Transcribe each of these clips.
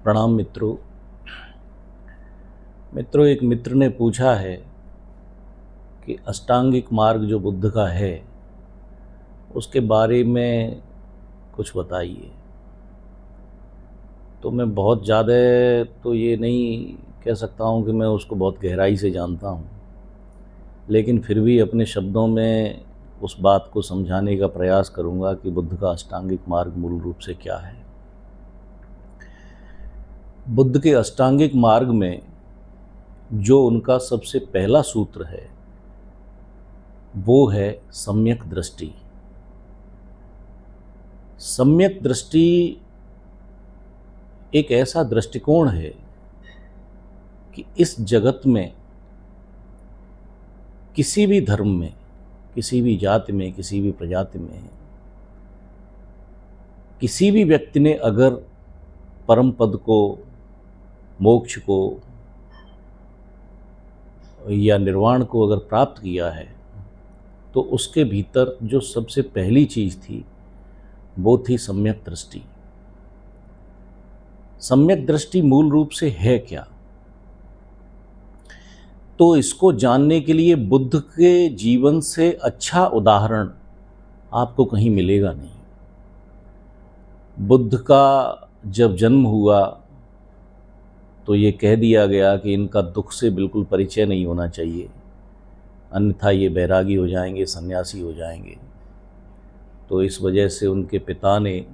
प्रणाम मित्रों। एक मित्र ने पूछा है कि अष्टांगिक मार्ग जो बुद्ध का है उसके बारे में कुछ बताइए। तो मैं बहुत ज़्यादा तो ये नहीं कह सकता हूँ कि मैं उसको बहुत गहराई से जानता हूँ, लेकिन फिर भी अपने शब्दों में उस बात को समझाने का प्रयास करूँगा कि बुद्ध का अष्टांगिक मार्ग मूल रूप से क्या है। बुद्ध के अष्टांगिक मार्ग में जो उनका सबसे पहला सूत्र है वो है सम्यक दृष्टि। सम्यक दृष्टि एक ऐसा दृष्टिकोण है कि इस जगत में किसी भी धर्म में, किसी भी जाति में, किसी भी प्रजाति में किसी भी व्यक्ति ने अगर परम पद को, मोक्ष को या निर्वाण को अगर प्राप्त किया है तो उसके भीतर जो सबसे पहली चीज़ थी वो थी सम्यक दृष्टि। सम्यक दृष्टि मूल रूप से है क्या? तो इसको जानने के लिए बुद्ध के जीवन से अच्छा उदाहरण आपको कहीं मिलेगा नहीं। बुद्ध का जब जन्म हुआ तो ये कह दिया गया कि इनका दुख से बिल्कुल परिचय नहीं होना चाहिए, अन्यथा ये बैरागी हो जाएंगे, सन्यासी हो जाएंगे। तो इस वजह से उनके पिता ने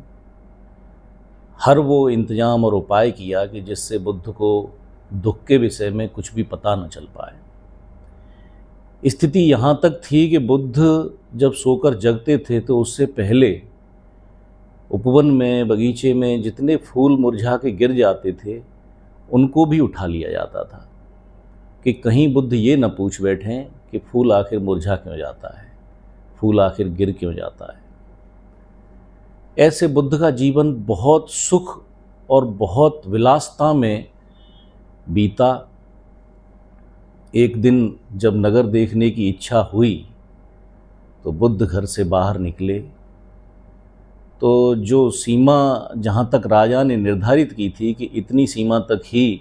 हर वो इंतजाम और उपाय किया कि जिससे बुद्ध को दुख के विषय में कुछ भी पता न चल पाए। स्थिति यहाँ तक थी कि बुद्ध जब सोकर जगते थे तो उससे पहले उपवन में, बगीचे में जितने फूल मुरझा के गिर जाते थे उनको भी उठा लिया जाता था कि कहीं बुद्ध ये न पूछ बैठें कि फूल आखिर मुरझा क्यों जाता है, फूल आखिर गिर क्यों जाता है। ऐसे बुद्ध का जीवन बहुत सुख और बहुत विलासता में बीता। एक दिन जब नगर देखने की इच्छा हुई तो बुद्ध घर से बाहर निकले तो जो सीमा जहाँ तक राजा ने निर्धारित की थी कि इतनी सीमा तक ही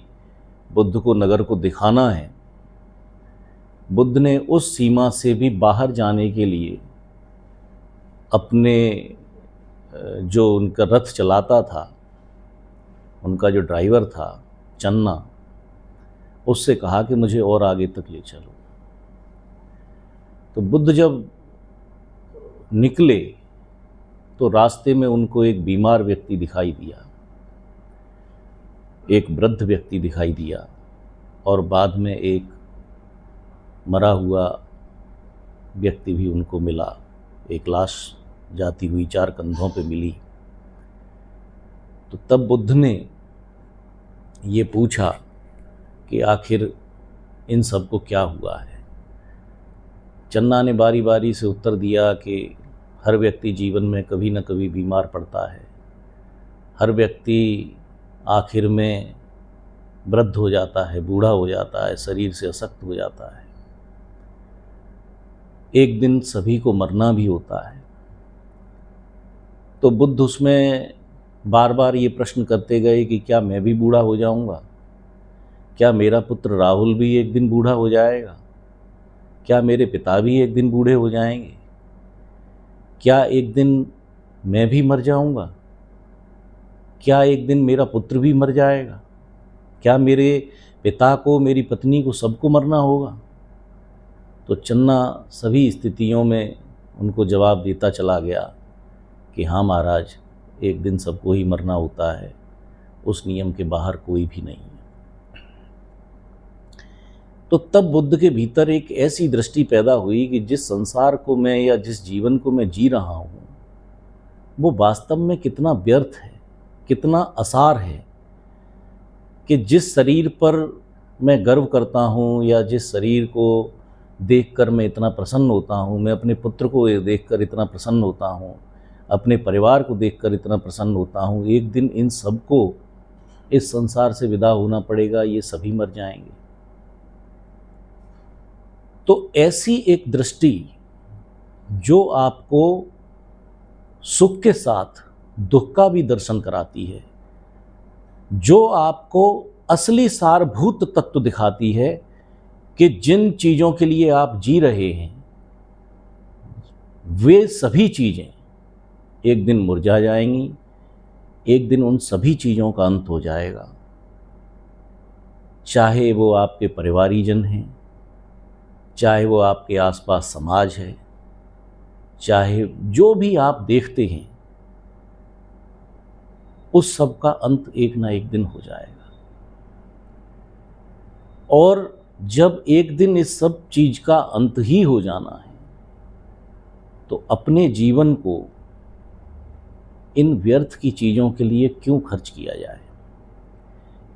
बुद्ध को नगर को दिखाना है, बुद्ध ने उस सीमा से भी बाहर जाने के लिए अपने जो उनका रथ चलाता था, उनका जो ड्राइवर था चन्ना, उससे कहा कि मुझे और आगे तक ले चलो। तो बुद्ध जब निकले तो रास्ते में उनको एक बीमार व्यक्ति दिखाई दिया, एक वृद्ध व्यक्ति दिखाई दिया और बाद में एक मरा हुआ व्यक्ति भी उनको मिला। एक लाश जाती हुई 4 कंधों पे मिली। तो तब बुद्ध ने ये पूछा कि आखिर इन सब को क्या हुआ है। चन्ना ने बारी बारी से उत्तर दिया कि हर व्यक्ति जीवन में कभी न कभी बीमार पड़ता है, हर व्यक्ति आखिर में वृद्ध हो जाता है, बूढ़ा हो जाता है, शरीर से अशक्त हो जाता है, एक दिन सभी को मरना भी होता है। तो बुद्ध उसमें बार बार ये प्रश्न करते गए कि क्या मैं भी बूढ़ा हो जाऊंगा? क्या मेरा पुत्र राहुल भी एक दिन बूढ़ा हो जाएगा? क्या मेरे पिता भी एक दिन बूढ़े हो जाएंगे? क्या एक दिन मैं भी मर जाऊंगा? क्या एक दिन मेरा पुत्र भी मर जाएगा? क्या मेरे पिता को, मेरी पत्नी को, सबको मरना होगा? तो चन्ना सभी स्थितियों में उनको जवाब देता चला गया कि हाँ महाराज, एक दिन सबको ही मरना होता है, उस नियम के बाहर कोई भी नहीं है। तो तब बुद्ध के भीतर एक ऐसी दृष्टि पैदा हुई कि जिस संसार को मैं या जिस जीवन को मैं जी रहा हूँ वो वास्तव में कितना व्यर्थ है, कितना असार है। कि जिस शरीर पर मैं गर्व करता हूँ या जिस शरीर को देखकर मैं इतना प्रसन्न होता हूँ, मैं अपने पुत्र को देखकर इतना प्रसन्न होता हूँ, अपने परिवार को देखकर इतना प्रसन्न होता हूँ, एक दिन इन सबको इस संसार से विदा होना पड़ेगा, ये सभी मर जाएंगे। तो ऐसी एक दृष्टि जो आपको सुख के साथ दुख का भी दर्शन कराती है, जो आपको असली सारभूत तत्व दिखाती है कि जिन चीज़ों के लिए आप जी रहे हैं वे सभी चीज़ें एक दिन मुरझा जाएंगी, एक दिन उन सभी चीज़ों का अंत हो जाएगा। चाहे वो आपके परिवारीजन हैं, चाहे वो आपके आसपास समाज है, चाहे जो भी आप देखते हैं, उस सब का अंत एक ना एक दिन हो जाएगा। और जब एक दिन इस सब चीज़ का अंत ही हो जाना है तो अपने जीवन को इन व्यर्थ की चीज़ों के लिए क्यों खर्च किया जाए?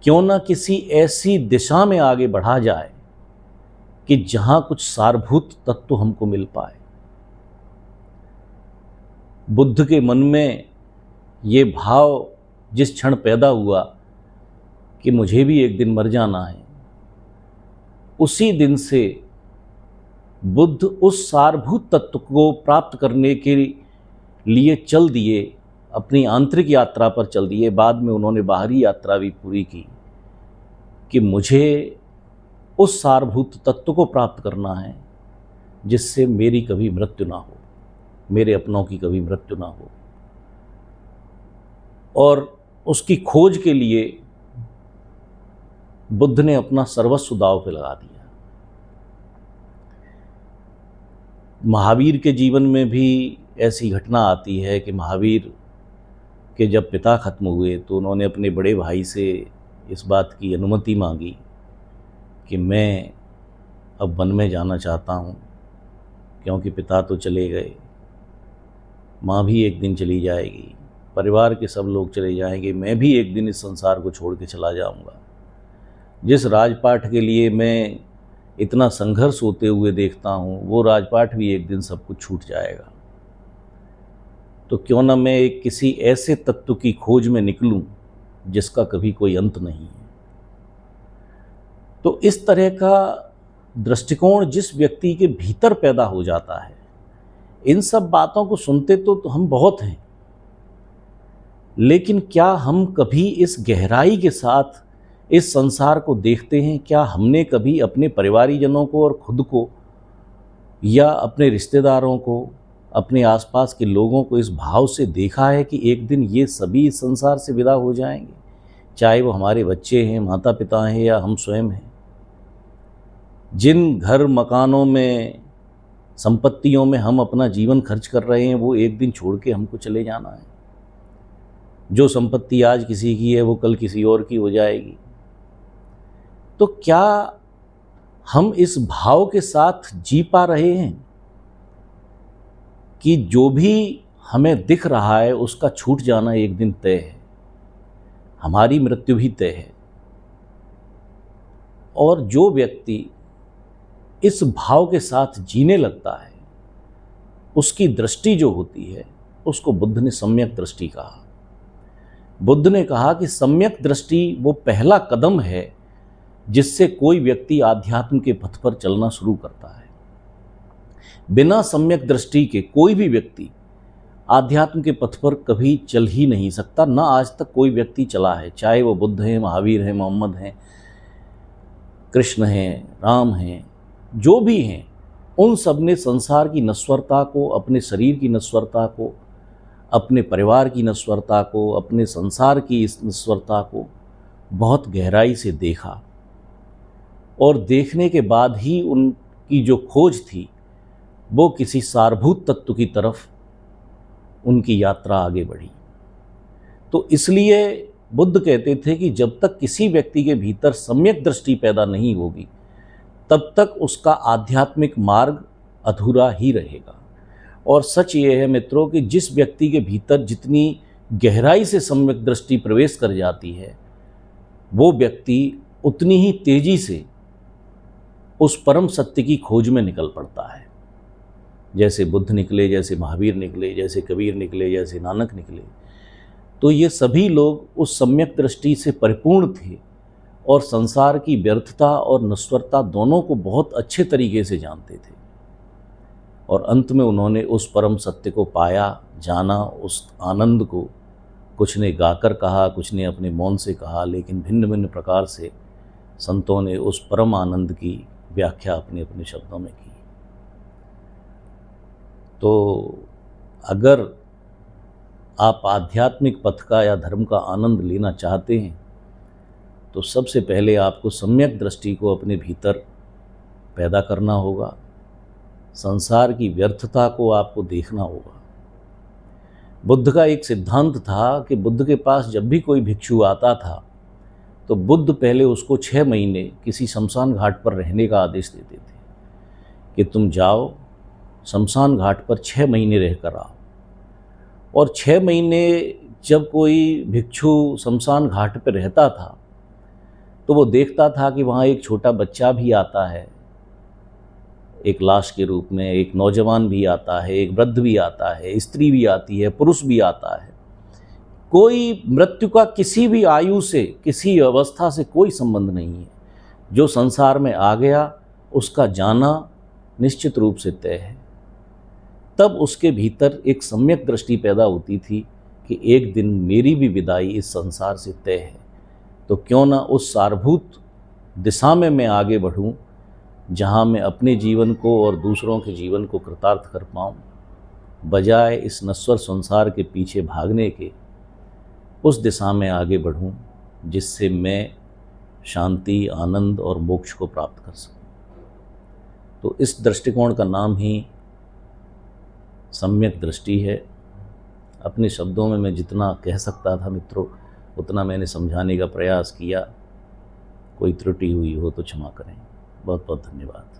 क्यों ना किसी ऐसी दिशा में आगे बढ़ा जाए कि जहां कुछ सारभूत तत्व हमको मिल पाए। बुद्ध के मन में ये भाव जिस क्षण पैदा हुआ कि मुझे भी एक दिन मर जाना है, उसी दिन से बुद्ध उस सारभूत तत्व को प्राप्त करने के लिए चल दिए, अपनी आंतरिक यात्रा पर चल दिए। बाद में उन्होंने बाहरी यात्रा भी पूरी की कि मुझे उस सारभूत तत्व को प्राप्त करना है जिससे मेरी कभी मृत्यु ना हो, मेरे अपनों की कभी मृत्यु ना हो। और उसकी खोज के लिए बुद्ध ने अपना सर्वस्व दांव पे लगा दिया। महावीर के जीवन में भी ऐसी घटना आती है कि महावीर के जब पिता खत्म हुए तो उन्होंने अपने बड़े भाई से इस बात की अनुमति मांगी कि मैं अब वन में जाना चाहता हूँ, क्योंकि पिता तो चले गए, माँ भी एक दिन चली जाएगी, परिवार के सब लोग चले जाएंगे, मैं भी एक दिन इस संसार को छोड़ के चला जाऊँगा। जिस राजपाट के लिए मैं इतना संघर्ष होते हुए देखता हूँ, वो राजपाट भी एक दिन सब कुछ छूट जाएगा। तो क्यों ना मैं एक किसी ऐसे तत्व की खोज में निकलूं जिसका कभी कोई अंत नहीं है। तो इस तरह का दृष्टिकोण जिस व्यक्ति के भीतर पैदा हो जाता है, इन सब बातों को सुनते तो हम बहुत हैं, लेकिन क्या हम कभी इस गहराई के साथ इस संसार को देखते हैं? क्या हमने कभी अपने परिवारीजनों को और खुद को या अपने रिश्तेदारों को, अपने आसपास के लोगों को इस भाव से देखा है कि एक दिन ये सभी इस संसार से विदा हो जाएंगे? चाहे वो हमारे बच्चे हैं, माता पिता हैं या हम स्वयं हैं। जिन घर मकानों में, संपत्तियों में हम अपना जीवन खर्च कर रहे हैं, वो एक दिन छोड़ के हमको चले जाना है। जो संपत्ति आज किसी की है वो कल किसी और की हो जाएगी। तो क्या हम इस भाव के साथ जी पा रहे हैं कि जो भी हमें दिख रहा है उसका छूट जाना एक दिन तय है, हमारी मृत्यु भी तय है? और जो व्यक्ति इस भाव के साथ जीने लगता है उसकी दृष्टि जो होती है उसको बुद्ध ने सम्यक दृष्टि कहा। बुद्ध ने कहा कि सम्यक दृष्टि वो पहला कदम है जिससे कोई व्यक्ति आध्यात्म के पथ पर चलना शुरू करता है। बिना सम्यक दृष्टि के कोई भी व्यक्ति आध्यात्म के पथ पर कभी चल ही नहीं सकता। ना आज तक कोई व्यक्ति चला है, चाहे वो बुद्ध हैं, महावीर हैं, मोहम्मद हैं, कृष्ण हैं, राम हैं, जो भी हैं, उन सब ने संसार की नश्वरता को, अपने शरीर की नश्वरता को, अपने परिवार की नश्वरता को, अपने संसार की इस नश्वरता को बहुत गहराई से देखा। और देखने के बाद ही उनकी जो खोज थी वो किसी सारभूत तत्व की तरफ उनकी यात्रा आगे बढ़ी। तो इसलिए बुद्ध कहते थे कि जब तक किसी व्यक्ति के भीतर सम्यक दृष्टि पैदा नहीं होगी तब तक उसका आध्यात्मिक मार्ग अधूरा ही रहेगा। और सच ये है मित्रों कि जिस व्यक्ति के भीतर जितनी गहराई से सम्यक दृष्टि प्रवेश कर जाती है वो व्यक्ति उतनी ही तेजी से उस परम सत्य की खोज में निकल पड़ता है। जैसे बुद्ध निकले, जैसे महावीर निकले, जैसे कबीर निकले, जैसे नानक निकले, तो ये सभी लोग उस सम्यक दृष्टि से परिपूर्ण थे और संसार की व्यर्थता और नश्वरता दोनों को बहुत अच्छे तरीके से जानते थे। और अंत में उन्होंने उस परम सत्य को पाया, जाना, उस आनंद को कुछ ने गाकर कहा, कुछ ने अपने मौन से कहा, लेकिन भिन्न भिन्न प्रकार से संतों ने उस परम आनंद की व्याख्या अपने अपने शब्दों में की। तो अगर आप आध्यात्मिक पथ का या धर्म का आनंद लेना चाहते हैं तो सबसे पहले आपको सम्यक दृष्टि को अपने भीतर पैदा करना होगा। संसार की व्यर्थता को आपको देखना होगा। बुद्ध का एक सिद्धांत था कि बुद्ध के पास जब भी कोई भिक्षु आता था तो बुद्ध पहले उसको 6 महीने किसी शमशान घाट पर रहने का आदेश देते थे कि तुम जाओ शमशान घाट पर 6 महीने रह कर आओ। और 6 महीने जब कोई भिक्षु शमशान घाट पर रहता था तो वो देखता था कि वहाँ एक छोटा बच्चा भी आता है एक लाश के रूप में, एक नौजवान भी आता है, एक वृद्ध भी आता है, स्त्री भी आती है, पुरुष भी आता है। कोई मृत्यु का किसी भी आयु से, किसी अवस्था से कोई संबंध नहीं है। जो संसार में आ गया उसका जाना निश्चित रूप से तय है। तब उसके भीतर एक सम्यक दृष्टि पैदा होती थी कि एक दिन मेरी भी विदाई इस संसार से तय है, तो क्यों ना उस सारभूत दिशा में मैं आगे बढ़ूं जहां मैं अपने जीवन को और दूसरों के जीवन को कृतार्थ कर पाऊं, बजाय इस नश्वर संसार के पीछे भागने के उस दिशा में आगे बढ़ूं जिससे मैं शांति, आनंद और मोक्ष को प्राप्त कर सकूं। तो इस दृष्टिकोण का नाम ही सम्यक दृष्टि है। अपने शब्दों में मैं जितना कह सकता था मित्रों उतना मैंने समझाने का प्रयास किया। कोई त्रुटि हुई हो तो क्षमा करें। बहुत बहुत धन्यवाद।